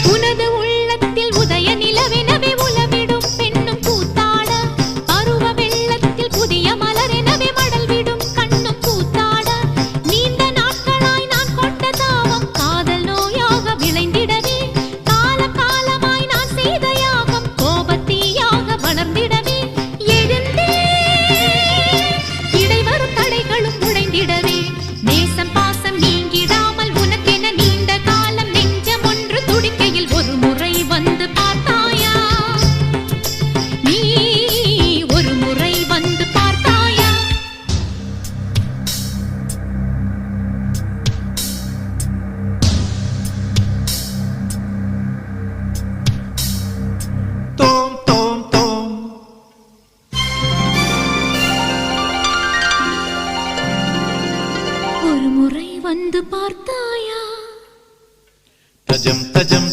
உனது உள்ளத்தில் உதய நிலவெனவே உலவிடும் பெண்ணும் கூத்தாட பருவ வெள்ளத்தில் புதிய மலரெனவே மடல் விடும் கண்ணும் கூத்தாட நீண்ட நாட்களாய் நான் கொண்ட தாவம் காதல் நோயாக விளைந்திடவே கால காலமாய் நான் செய்த யாகம் கோபத்தீயாக வளர்ந்திடவே எழுந்தே இடைவரும் தடைகளும் உடைந்திடவே நேசம் பாசம் நீங்கிடாமல் உனக்கென நீண்ட காலம் நெஞ்சம் ஒன்று துடிக்கையில் ஒரு முறை வந்து பார்த்தாயா நீ ஒரு முறை வந்து பார்த்தாயா தோம் தோம் தோம் ஒரு முறை வந்து பார்த்தாயா தஜம் தஜம்